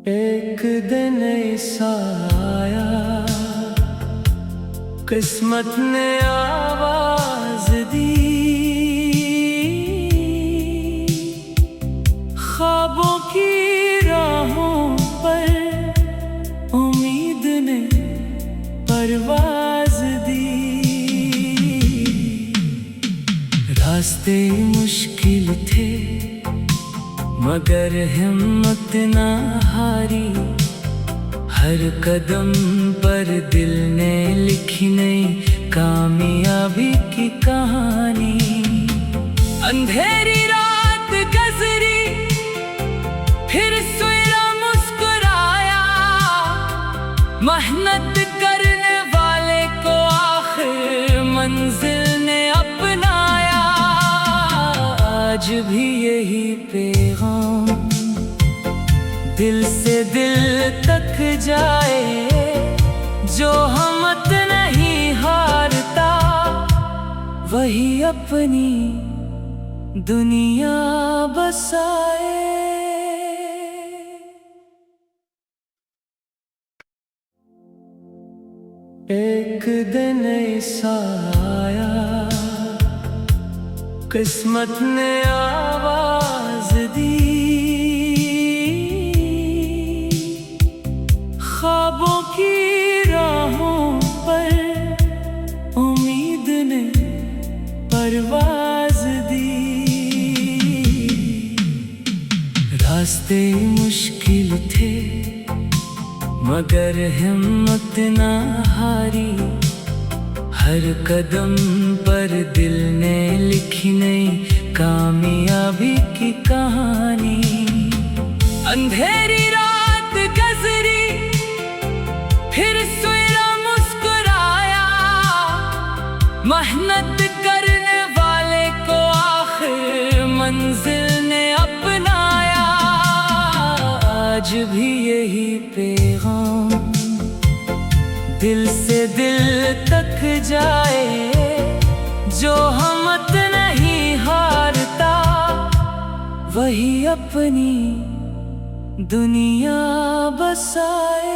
एक दिन ऐसा आया, किस्मत ने आवाज दी, ख्वाबों की राहों पर उम्मीद ने परवाज दी। रास्ते मुश्किल थे मगर हिम्मत ना हारी, हर कदम पर दिल ने लिखी नई कामयाबी की कहानी। अंधेरी रात गुजरी फिर सवेरा मुस्कुराया, मेहनत करने वाले को आखिर मंजिल ने अपनाया। आज भी यही पैगाम दिल से दिल तक जाए, जो हिम्मत नहीं हारता वही अपनी दुनिया बसाए। एक दिन ऐसा आया, किस्मत ने आवाज दी, ख्वाबों की राहों पर उम्मीद ने परवाज दी। रास्ते मुश्किल थे मगर हिम्मत ना हारी, हर कदम पर दिल ने लिखी नई कामयाबी की कहानी। अंधेरी रात गुजरी फिर सवेरा मुस्कुराया, मेहनत करने वाले को आखिर मंजिल ने अपनाया। आज भी यही पैगाम दिल से दिल तक जाए, जो हिम्मत नहीं हारता वही अपनी दुनिया बसाए।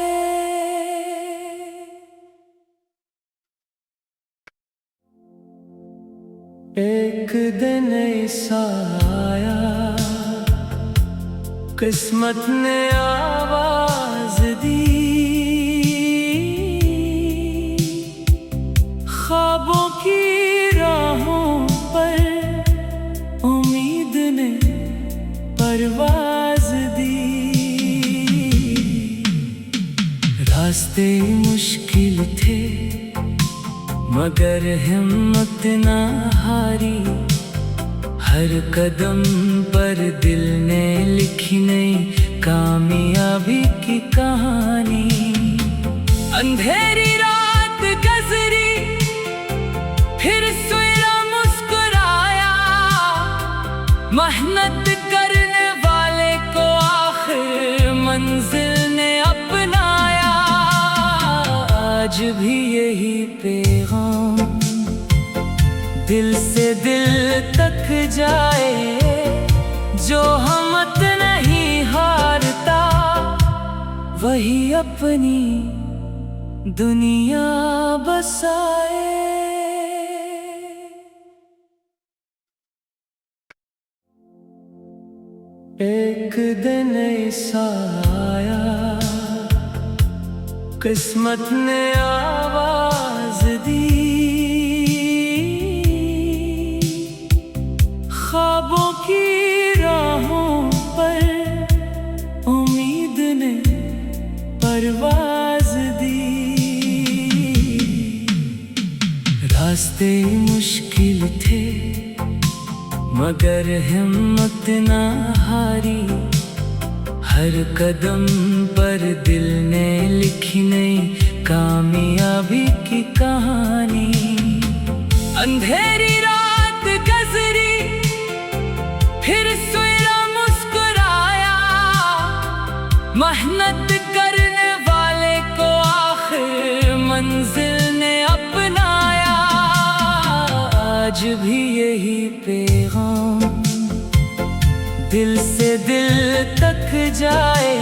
एक दिन ऐसा आया, किस्मत ने आवाज दी, ख्वाबों की राहों पर उम्मीद ने परवाज दी। रास्ते मुश्किल थे मगर हिम्मत ना हारी, हर कदम पर दिल ने लिखी नई कामयाबी की कहानी। अंधेरी रात गुजरी फिर सवेरा मुस्कुराया, मेहनत करने वाले को आखिर मंजिल ने अपनाया। आज भी यही पैगाम दिल से दिल तक जाए, जो हिम्मत नहीं हारता वही अपनी दुनिया बसाए। एक दिन ऐसा आया, किस्मत ने आवाज दी, ख्वाबों की राहों पर उम्मीद ने परवाज दी। रास्ते मुश्किल थे मगर हिम्मत ना हारी, हर कदम पर दिल ने लिखी नई कामयाबी की कहानी। अंधेरी रात गुजरी फिर सवेरा मुस्कुराया, मेहनत करने वाले को आखिर मंजिल ने अपनाया। आज भी यही पैगाम दिल से दिल तक जाए,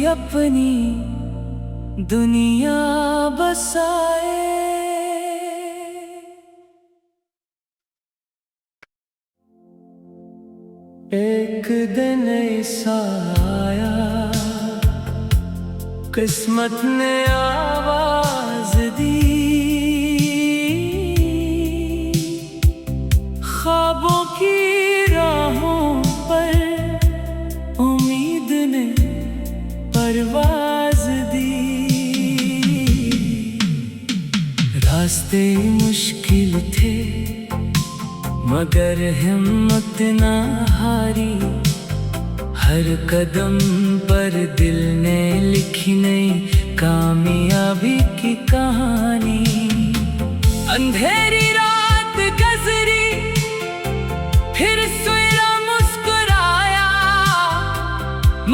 अपनी दुनिया बसाए। एक दिन ऐसा आया, किस्मत ने आवाज दी, ख्वाबों की राहों पर उम्मीद ने परवाज दी। रास्ते मुश्किल थे मगर हिम्मत ना हारी, हर कदम पर दिल ने लिखी नई कामयाबी की कहानी। अंधेरी रात गुजरी, फिर सवेरा मुस्कुराया,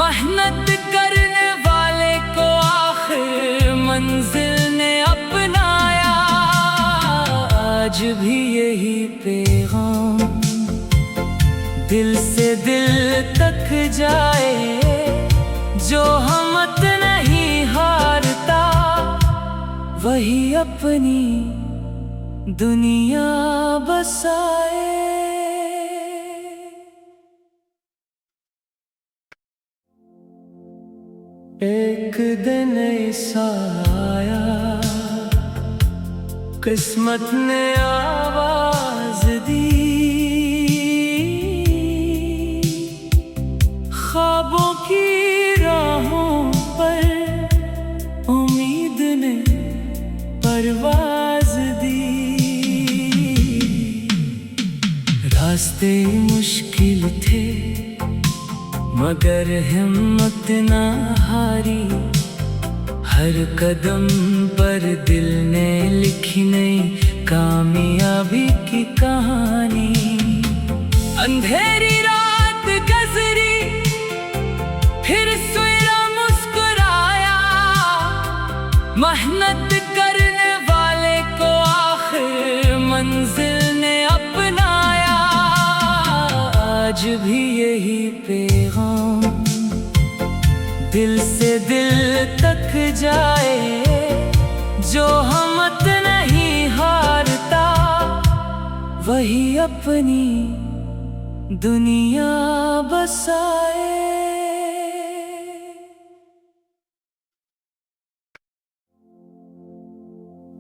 मेहनत करने वाले को आखिर मंजिल ने अपनाया। आज भी यही पैगाम दिल से दिल तक जाए, जो हिम्मत नहीं हारता वही अपनी दुनिया बसाए। एक दिन ऐसा आया, किस्मत ने आवाज दी, ख्वाबों की राहों पर उम्मीद ने परवाज दी। रास्ते मुश्किल थे मगर हिम्मत ना हारी, हर कदम पर दिल ने लिखी नई कामयाबी की कहानी। अंधेरी रात गुजरी, फिर सवेरा मुस्कुराया, मेहनत करने वाले को आखिर मंजिल ने अपनाया। आज भी यही पैगाम दिल से दिल तक जाए, जो हिम्मत नहीं हारता वही अपनी दुनिया बसाए।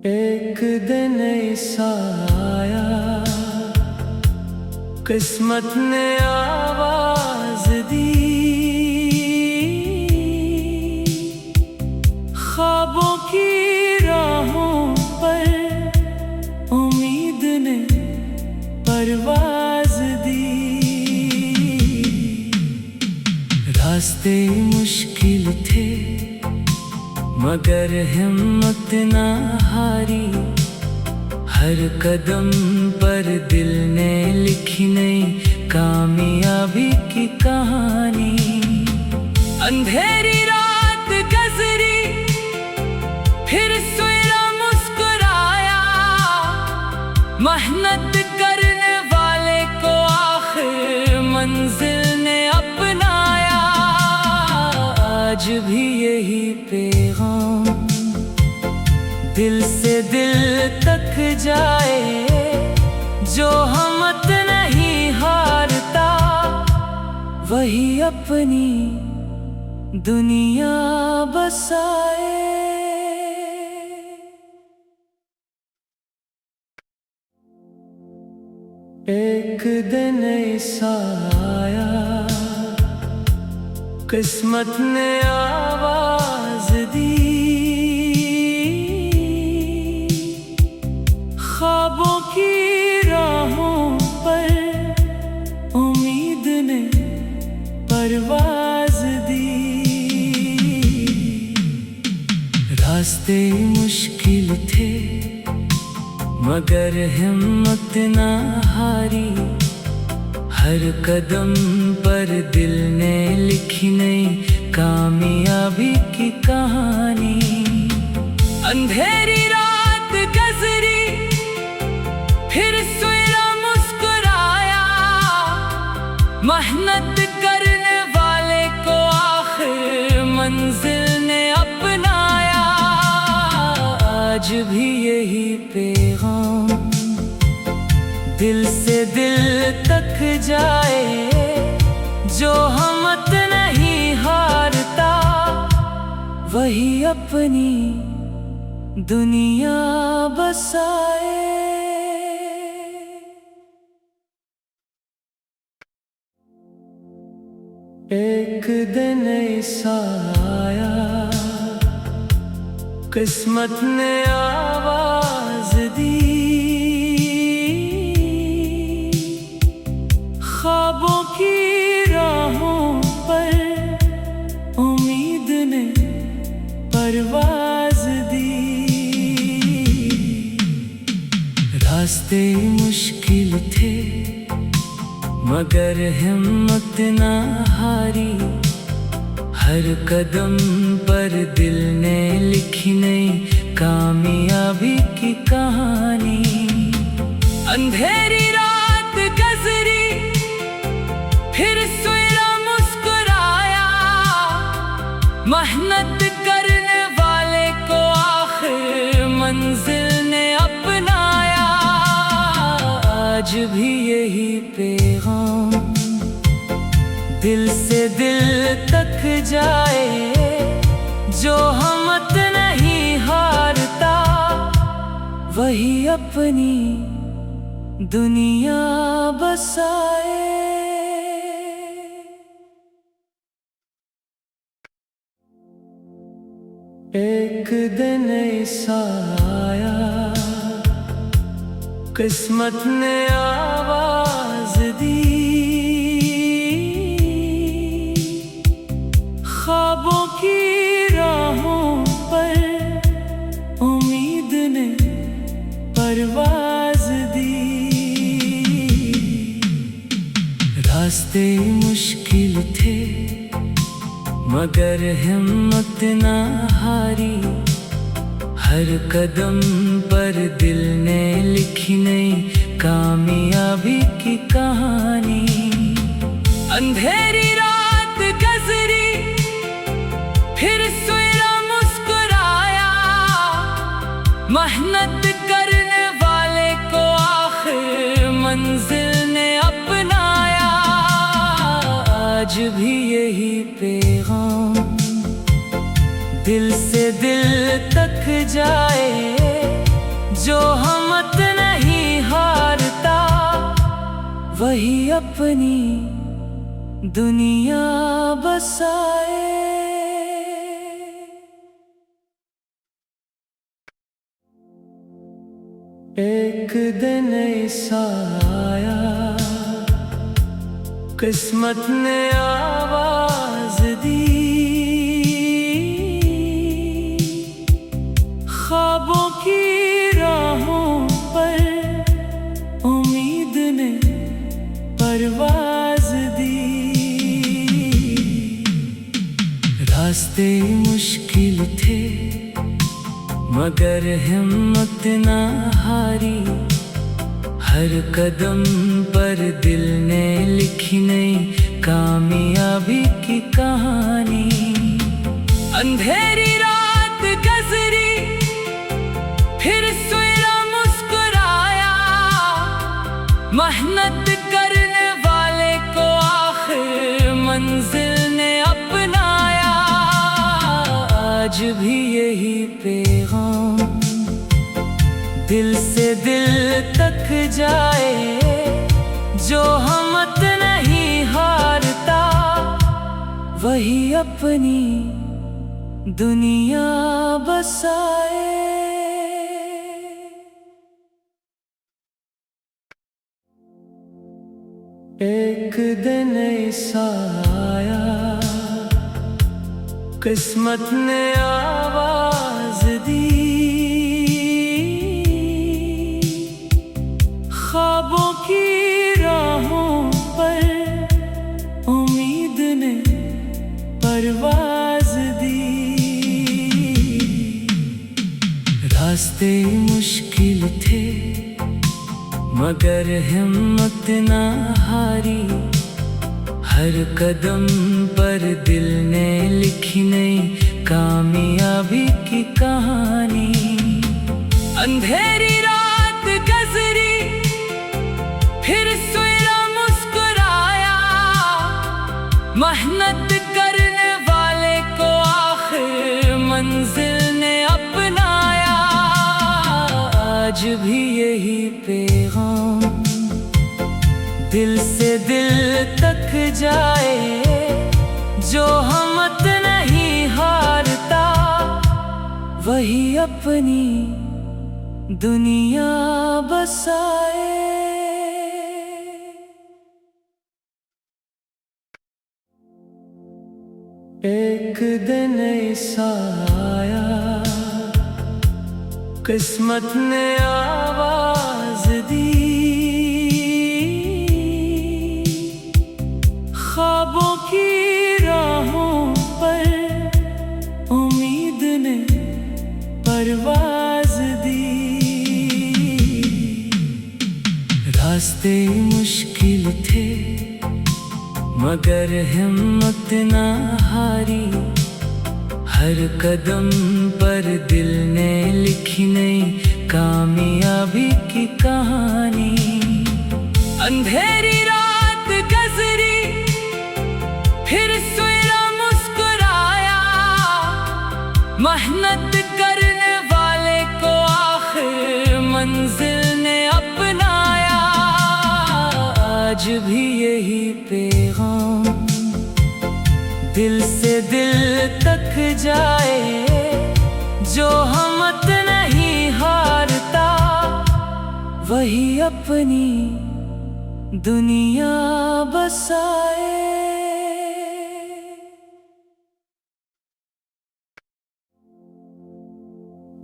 एक दिन ऐसा आया, किस्मत ने आवाज दी, ख्वाबों की राहों पर उम्मीद ने परवाज दी। रास्ते मुश्किल थे मगर हिम्मत ना हारी, हर कदम पर दिल ने लिखी नई कामयाबी की कहानी। अंधेरी रात गुजरी, फिर सवेरा मुस्कुराया, मेहनत करने वाले को आखिर मंजिल ने अपनाया। आज भी यही पैगाम दिल से दिल तक जाए, जो हिम्मत नहीं हारता वही अपनी दुनिया बसाए। एक दिन ऐसा आया, किस्मत ने आवाज दी, ख्वाबों की राहों पर उम्मीद ने परवाज दी। रास्ते मुश्किल थे मगर हिम्मत ना हारी, हर कदम पर दिल ने लिखी नई कामयाबी की कहानी। अंधेरी रात गुजरी, फिर सवेरा मुस्कुराया, मेहनत करने वाले को आखिर मंजिल आज भी यही पैगाम दिल से दिल तक जाए, जो हिम्मत नहीं हारता वही अपनी दुनिया बसाए। एक दिन ऐसा आया, किस्मत ने आवाज दी, ख्वाबों की राहों पर उम्मीद ने परवाज दी। रास्ते मुश्किल थे मगर हिम्मत ना हारी, हर कदम पर दिल ने लिखी नई कामयाबी की कहानी। अंधेरी रात गुजरी फिर सवेरा मुस्कुराया, मेहनत करने वाले को आखिर मंजिल ने अपनाया। आज भी यही पैगाम दिल से दिल तक जाए, जो हिम्मत नहीं हारता वही अपनी दुनिया बसाए। एक दिन ऐसा आया, किस्मत ने आवाज दी, ख्वाबों की राहों पर उम्मीद ने परवाज दी। रास्ते मुश्किल थे मगर हिम्मत ना हारी, हर कदम पर दिल ने लिखी नई कामयाबी की कहानी। अंधेरी रात गुजरी फिर सवेरा मुस्कुराया, मेहनत करने वाले को आखिर मंजिल ने अपनाया। आज भी यही पैगाम दिल से दिल तक जाए, जो हिम्मत नहीं हारता वही अपनी दुनिया बसाए। एक दिन ऐसा आया, किस्मत ने आवाज दी, ख्वाबों की राहों पर उम्मीद ने परवाज दी। रास्ते मुश्किल थे मगर हिम्मत ना हारी, हर कदम पर दिल ने लिखी नई कामयाबी की कहानी। अंधेरी रात गुजरी फिर सवेरा मुस्कुराया, मेहनत करने वाले को आखिर मंजिल ने अपनाया। आज भी यही पैगाम दिल से दिल तक जाए, जो हिम्मत नहीं हारता वही अपनी दुनिया बसाए। एक दिन ऐसा आया, किस्मत ने आवाज दी, ख्वाबों की राहों पर उम्मीद ने परवाज दी। रास्ते मुश्किल थे मगर हिम्मत ना हारी, हर कदम पर दिल ने लिखी नई कामयाबी की कहानी। अंधेरी रात गुजरी, फिर सवेरा मुस्कुराया। मेहनत करने वाले को आखिर मंजिल ने अपनाया। आज भी यही पैगाम दिल से दिल तक जाए, जो हिम्मत नहीं हारता वही अपनी दुनिया बसाए। एक दिन ऐसा आया, किस्मत ने आवाज दी। ख्वाबों की राहों पर उम्मीद ने परवाज दी। रास्ते मुश्किल थे मगर हिम्मत ना हारी। हर कदम पर दिल ने लिखी नई कामयाबी की कहानी। अंधेरी रात गुजरी, फिर सवेरा मुस्कुराया। मेहनत करने वाले को आखिर मंजिल ने अपनाया। आज भी यही पैगाम दिल से दिल तक जाए, जो हिम्मत नहीं हारता वही अपनी दुनिया बसाए।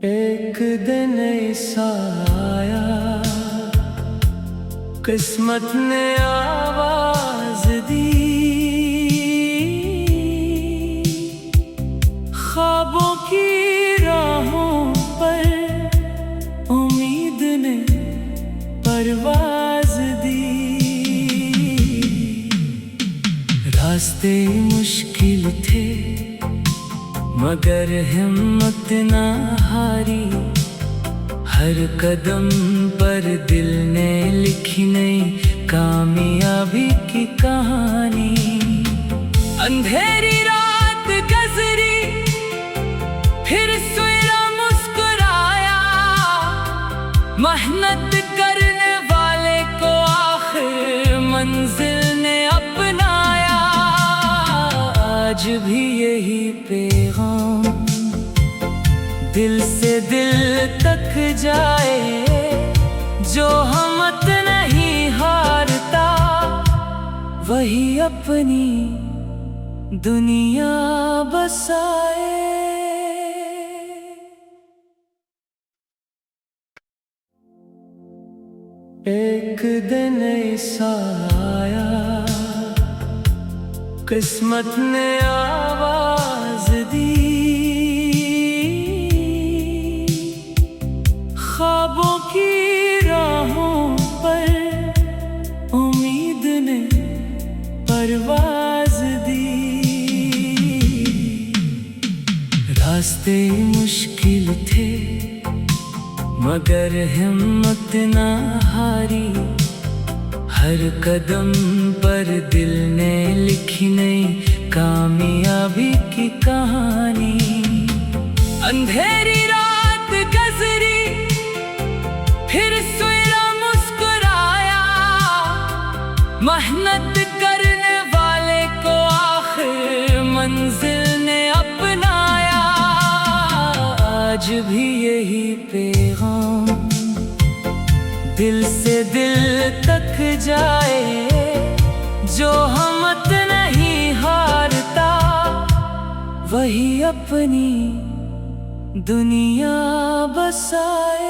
एक दिन ऐसा आया, किस्मत ने आवाज दी। ख्वाबों की राहों पर उम्मीद ने परवाज दी। रास्ते मुश्किल थे मगर हिम्मत ना हारी। हर कदम पर दिल ने लिखी नई कामयाबी की कहानी। अंधेरी रात गुजरी, फिर सवेरा मुस्कुराया। मेहनत करने वाले को आखिर मंजिल ने अपनाया। आज भी यही पैगाम दिल से दिल तक जाए, जो हिम्मत नहीं हारता वही अपनी दुनिया बसाए। एक दिन ऐसा आया, किस्मत ने आवाज दी। ख्वाबों की राहों पर उम्मीद ने परवाज दी। रास्ते मुश्किल थे मगर हिम्मत ना हारी। हर कदम पर दिल ने लिखी नई कामयाबी की कहानी। अंधेरी रात गुजरी, फिर सवेरा मुस्कुराया। मेहनत करने वाले को आखिर मंजिल ने अपनाया। आज भी यही पैगाम दिल से दिल तक जाए, जो हिम्मत नहीं हारता वही अपनी दुनिया बसाए।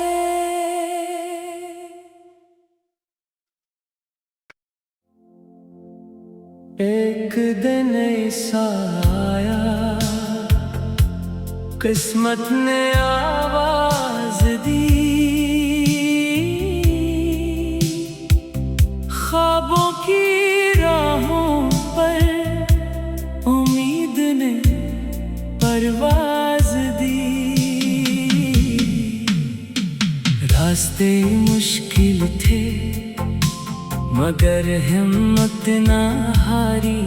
एक दिन ऐसा आया, किस्मत ने आवाज दी। ख्वाबों की राहों पर उम्मीद ने परवाज दी। रास्ते मुश्किल थे मगर हिम्मत ना हारी,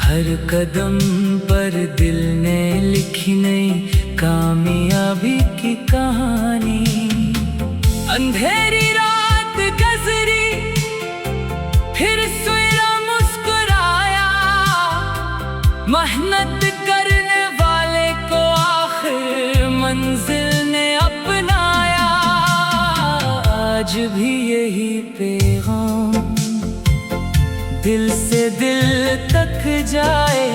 हर कदम पर दिल ने लिखी नई कामयाबी की कहानी। अंधेरी रात गुजरी फिर सवेरा मुस्कुराया, मेहनत करने वाले को आखिर मंजिल ने अपनाया। आज भी यही पैगाम दिल से दिल तक जाए,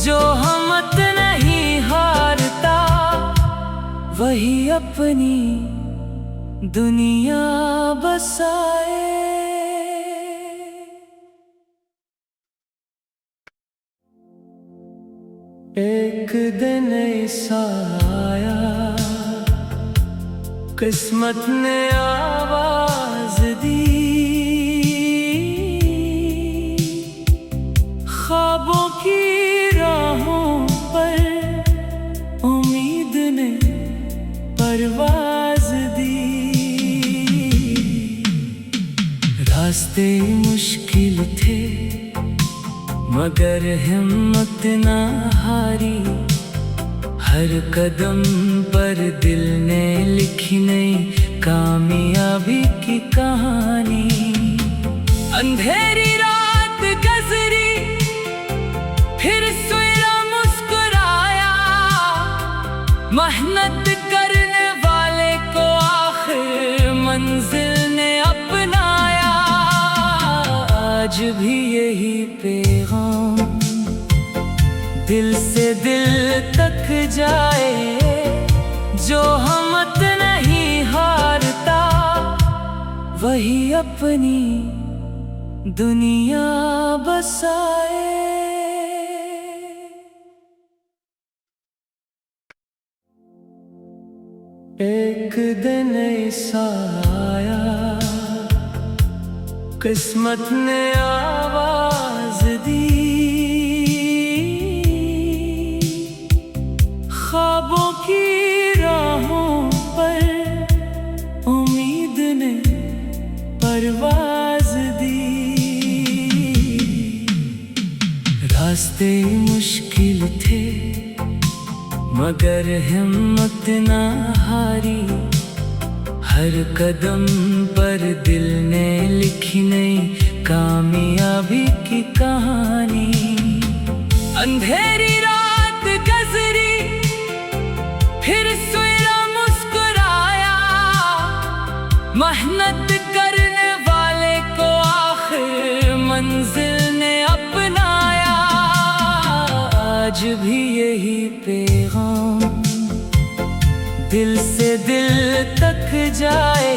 जो हिम्मत नहीं हारता वही अपनी दुनिया बसाए। एक दिन ऐसा आया किस्मत ने आवाज दी, ख्वाबों की राहों पर उम्मीद ने परवाज दी। रास्ते मुश्किल थे मगर हिम्मत ना हारी, हर कदम पर दिल ने लिखी नई कामयाबी की कहानी। अंधेरी रात गुजरी फिर सवेरा मुस्कुराया, मेहनत करने वाले को आखिर मंजिल ने अपनाया। आज भी यही पैगाम दिल से दिल तक जाए, जो हिम्मत नहीं हारता वही अपनी दुनिया बसाए। एक दिन ऐसा आया किस्मत ने आवाज दी, ख्वाबों की राहों पर उम्मीद ने परवाज दी। रास्ते मुश्किल थे मगर हिम्मत ना हारी, हर कदम पर दिल ने लिखी नई कामयाबी की कहानी। अंधेरी रात गुजरी फिर सवेरा मुस्कुराया, मेहनत करने वाले को आखिर मंजिल ने अपनाया। आज भी यही पैगाम दिल से दिल तक जाए,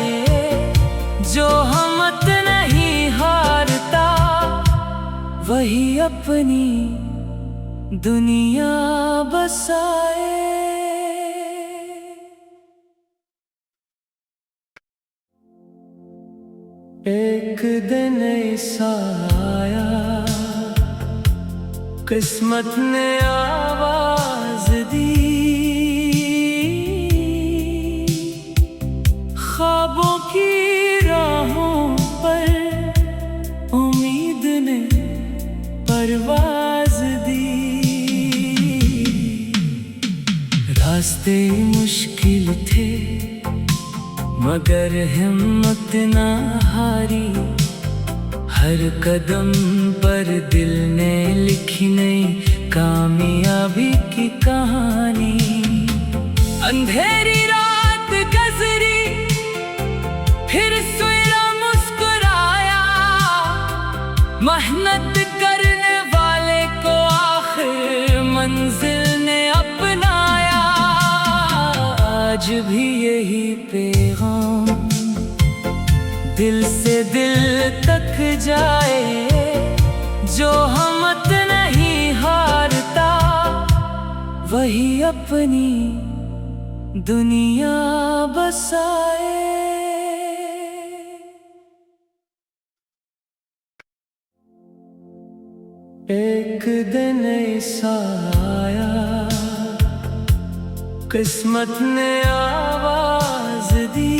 जो हिम्मत नहीं हारता वही अपनी दुनिया बसाए। एक दिन ऐसा आया किस्मत ने आवाज दी, ख्वाबों की राहों पर उम्मीद ने परवाज दी। रास्ते मुश्किल थे मगर हिम्मत ना हारी, हर कदम पर दिल ने लिखी नई कामयाबी की कहानी। अंधेरी रात गुजरी फिर सवेरा मुस्कुराया, मेहनत करने वाले को आखिर मंजिल ने अपनाया। आज भी यही पैगाम दिल से दिल तक जाए, जो हिम्मत नहीं हारता वही अपनी दुनिया बसाए। एक दिन ऐसा आया किस्मत ने आवाज दी,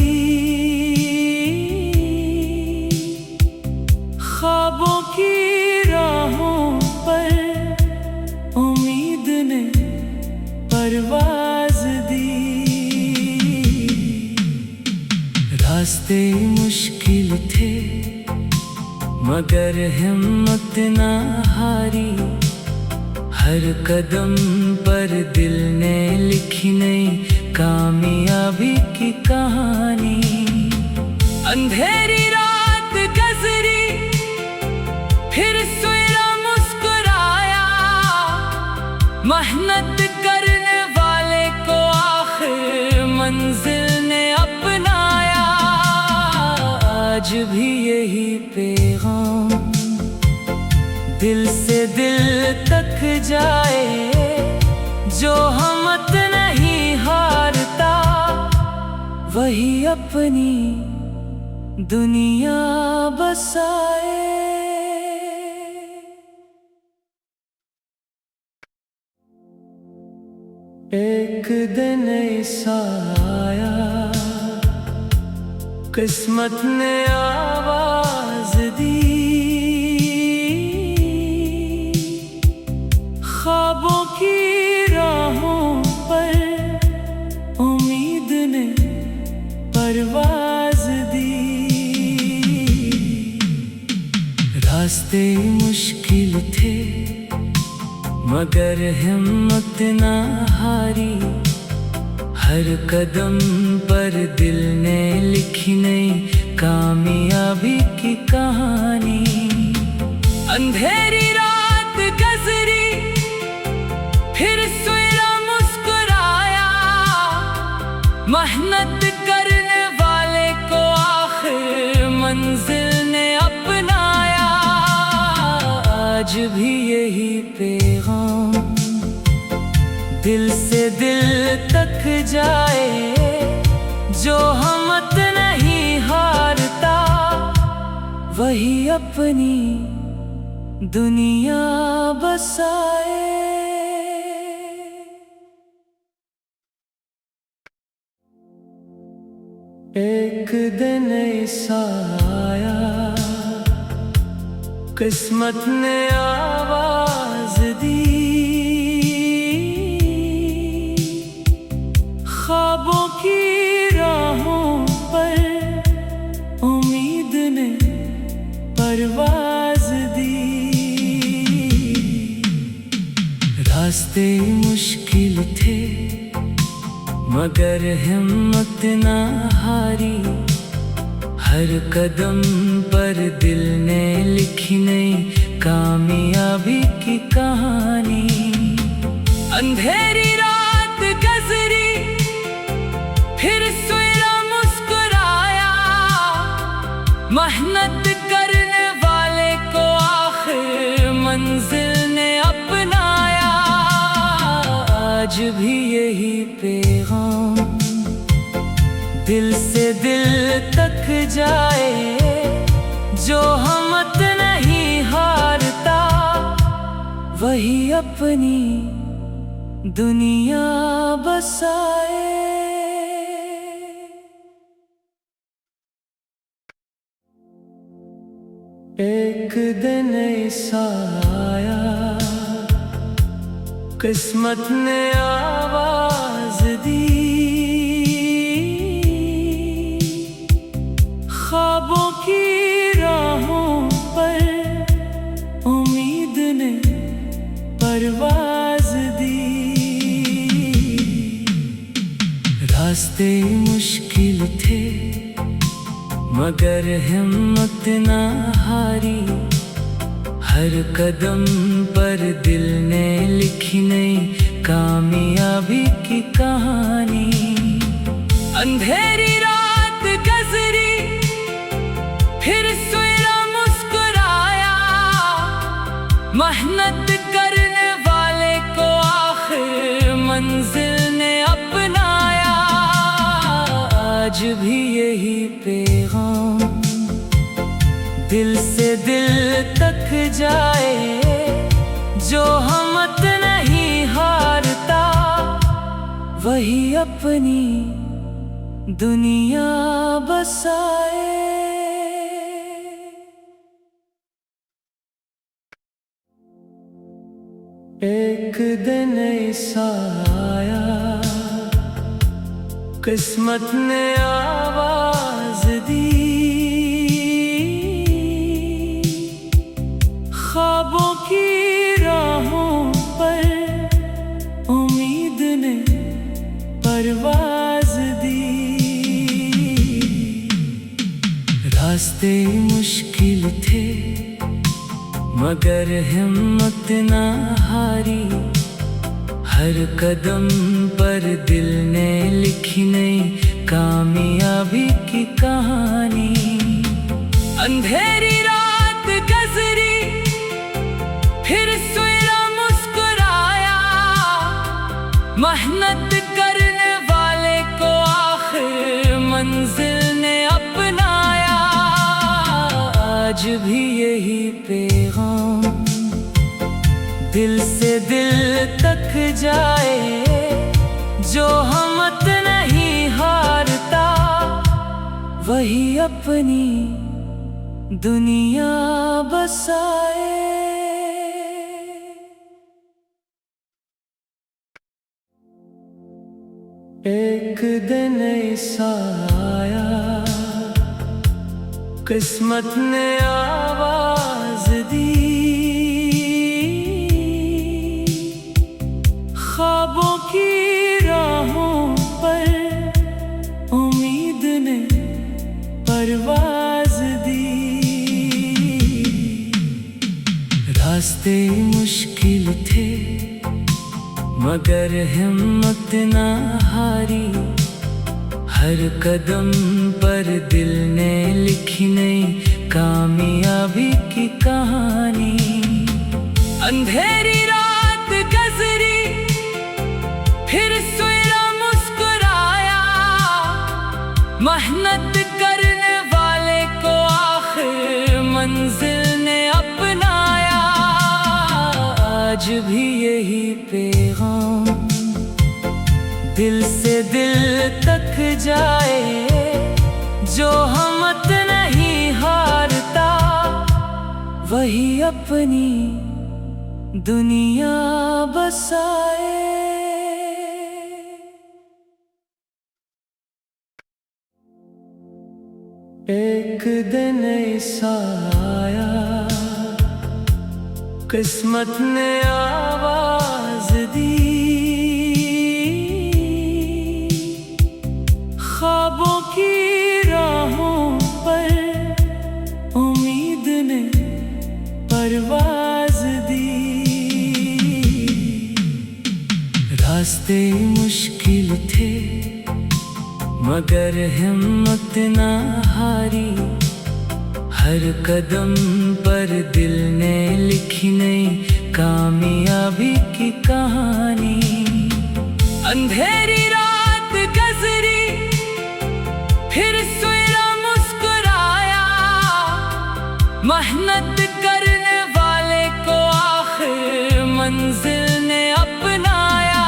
मगर हिम्मत ना हारी। हर कदम पर दिल ने लिखी नई कामयाबी की कहानी। अंधेरी रात गुजरी, फिर सवेरा मुस्कुराया। मेहनत करने वाले को आखिर मंजिल ने अपनाया। आज भी यही पैगाम दिल से दिल तक जाए, जो हिम्मत नहीं हारता वही अपनी दुनिया बसाए। एक दिन ऐसा आया, किस्मत ने आवाज दी। ख्वाबों की राहों पर उम्मीद ने परवाज दी। रास्ते मुश्किल थे मगर हिम्मत ना हारी। हर कदम पर दिल ने लिखी नई कामयाबी की कहानी। अंधेरी रात गुजरी, फिर सवेरा मुस्कुराया। मेहनत करने वाले को आखिर मंजिल ने अपनाया। आज भी यही पैगाम दिल से दिल तक जाए, जो हिम्मत नहीं हारता वही अपनी दुनिया बसाए। एक दिन ऐसा आया, किस्मत ने आवाज दी। ख्वाबों की राहों पर उम्मीद ने परवाज दी। रास्ते मुश्किल थे मगर हिम्मत ना हारी। हर कदम पर दिल ने लिखी नई कामयाबी की कहानी। अंधेरी रात गुजरी, फिर सवेरा मुस्कुराया। मेहनत करने वाले को आखिर मंजिल ने अपनाया। आज भी यही पैगाम दिल से दिल तक जाए, जो हिम्मत नहीं हारता वही अपनी दुनिया बसाए। एक दिन ऐसा आया, किस्मत ने आवाज दी। ख्वाबों की राहों पर उम्मीद ने परवाज दी। रास्ते मुश्किल थे मगर हिम्मत ना हारी। हर कदम पर दिल ने लिखी नई कामयाबी की कहानी। अंधेरी रात गुजरी, फिर सवेरा मुस्कुराया। मेहनत करने वाले को आखिर मंजिल ने अपनाया। आज भी यही पैगाम दिल से दिल तक जाए, जो हिम्मत नहीं हारता वही अपनी दुनिया बसाए। एक दिन ऐसा आया, किस्मत ने आवाज दी। मुश्किल थे मगर हिम्मत ना हारी। हर कदम पर दिल ने लिखी नई कामयाबी की कहानी। अंधेरी रात गुजरी फिर सवेरा मुस्कुराया। मेहनत करने वाले को आखिर मंजिल ने अपनाया। आज भी यही पैगाम दिल से दिल तक जाए, जो हिम्मत नहीं हारता वही अपनी दुनिया बसाए। एक दिन ऐसा आया किस्मत ने आवाज दी। ख्वाबों की राहों पर उम्मीद ने परवाज दी। रास्ते मुश्किल थे मगर हिम्मत ना हारी। हर कदम पर दिल ने लिखी नई कामयाबी की कहानी। अंधेरी रात गुजरी फिर सवेरा मुस्कुराया। मेहनत करने वाले को आखिर मंजिल ने अपनाया। आज भी यही पैगाम दिल से दिल तक जाए, जो हिम्मत नहीं हारता वही अपनी दुनिया बसाए। एक दिन ऐसा आया किस्मत ने आवाज दी। ख्वाबों की राहों पर उम्मीद ने परवाज दी। रास्ते मुश्किल थे मगर हिम्मत ना हारी। हर कदम पर दिल ने लिखी नई कामयाबी की कहानी। अंधेरी रात गुजरी फिर सवेरा मुस्कुराया। मेहनत करने वाले को आखिर मंजिल ने अपनाया।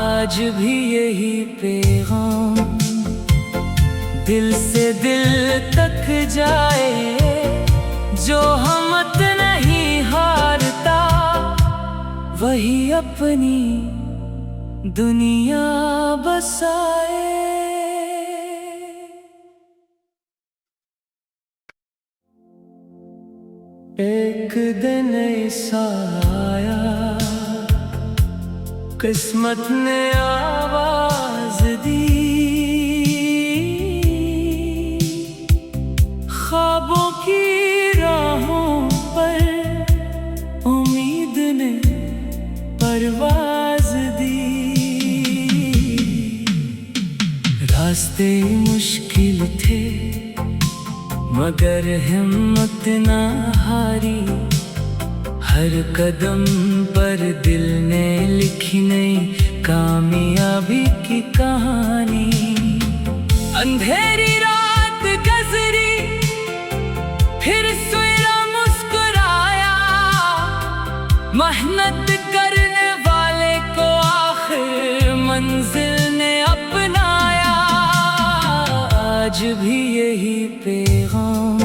आज भी यही पैगाम दिल से दिल तक जाए, जो हिम्मत नहीं हारता वही अपनी दुनिया बसाए। एक दिन ऐसा आया किस्मत ने आवाज दी। ख्वाबों की राहों पर उम्मीद ने परवाज दी। रास्ते मुश्किल थे मगर हिम्मत ना हारी। हर कदम पर दिल ने लिखी नई कामयाबी की कहानी। अंधेरी रात गुजरी फिर सवेरा मुस्कुराया। मेहनत करने वाले को आखिर मंजिल ने अपनाया। आज भी यही पैगाम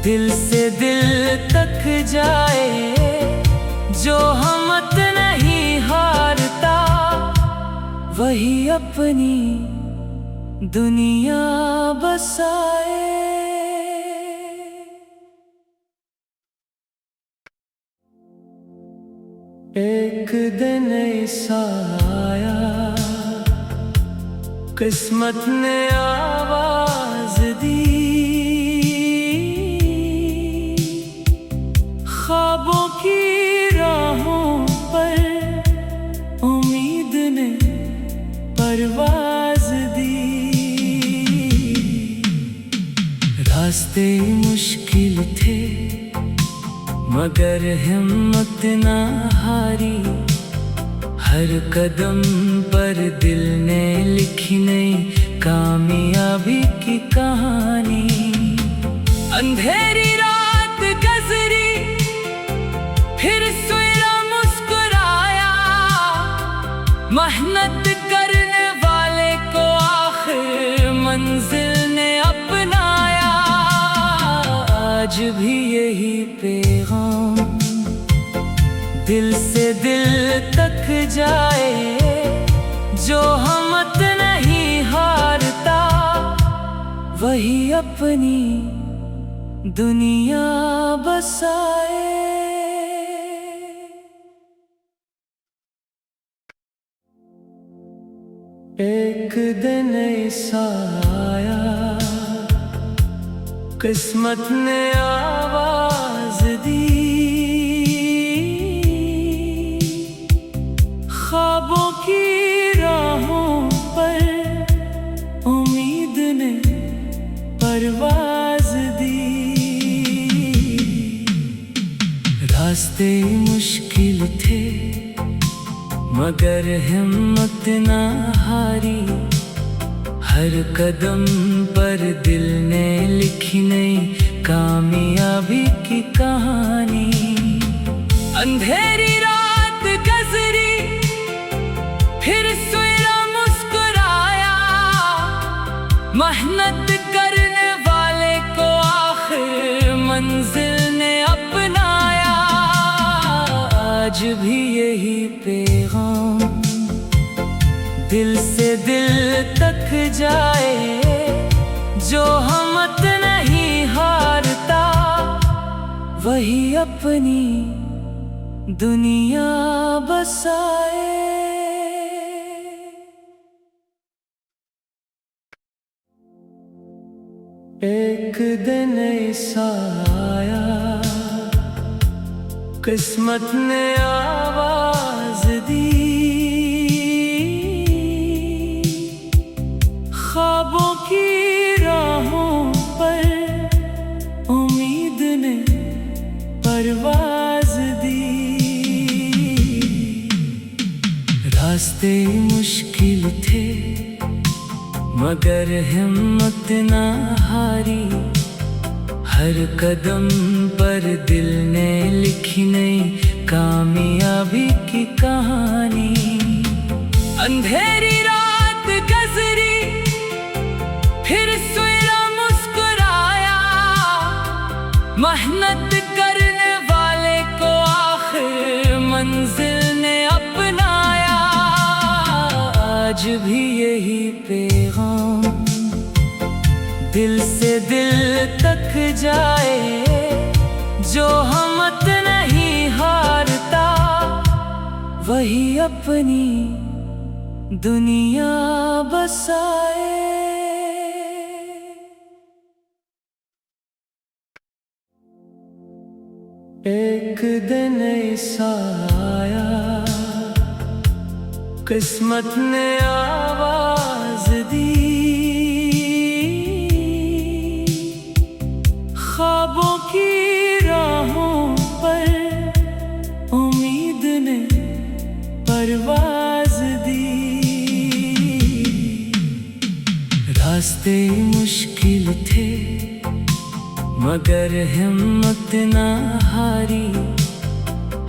दिल से दिल तक जाए, जो हिम्मत नहीं हारता वही अपनी दुनिया बसाए। एक दिन ऐसा आया किस्मत ने आवाज दी। रास्ते मुश्किल थे मगर हिम्मत ना हारी। हर कदम पर दिल ने लिखी नई कामयाबी की कहानी। अंधेरी रात गुजरी फिर सवेरा मुस्कुराया। मेहनत करने वाले को आखिर मंजिल ने अपनाया। आज भी यही पैगाम दिल से दिल तक जाए। जो हिम्मत नहीं हारता वही अपनी दुनिया बसाए। एक दिन ऐसा आया किस्मत ने आवाज दी। ख्वाबों की राहों पर उम्मीद ने परवाज दी। रास्ते मुश्किल थे मगर हिम्मत ना हारी। हर कदम पर दिल ने लिखी नई कामयाबी की कहानी। अंधेरी रात गुजरी फिर सवेरा मुस्कुराया। मेहनत करने वाले को आखिर मंजिल ने अपनाया। आज भी यही पैगाम दिल से दिल तक जाए। जो हिम्मत नहीं हारता वही अपनी दुनिया बसाए। एक दिन ऐसा आया किस्मत ने आवाज दी। ख्वाबों की राहों पर उम्मीद ने परवाज दी। रास्ते मुश्किल थे मगर हिम्मत ना हारी। हर कदम पर दिल ने लिखी नई कामयाबी की कहानी। अंधेरी रात गुजरी फिर सवेरा मुस्कुराया। मेहनत करने वाले को आखिर मंजिल ने अपनाया। आज भी यही पैगाम दिल से दिल तक जाए। जो हिम्मत नहीं हारता वही अपनी दुनिया बसाए। एक दिन ऐसा आया किस्मत ने आवाज दी। ख्वाबों की राहों पर उम्मीद ने परवाज दी। रास्ते मुश्किल थे मगर हिम्मत ना हारी।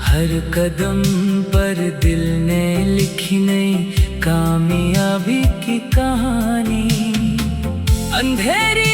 हर कदम पर दिल ने लिखी नई कामयाबी की कहानी। अंधेरी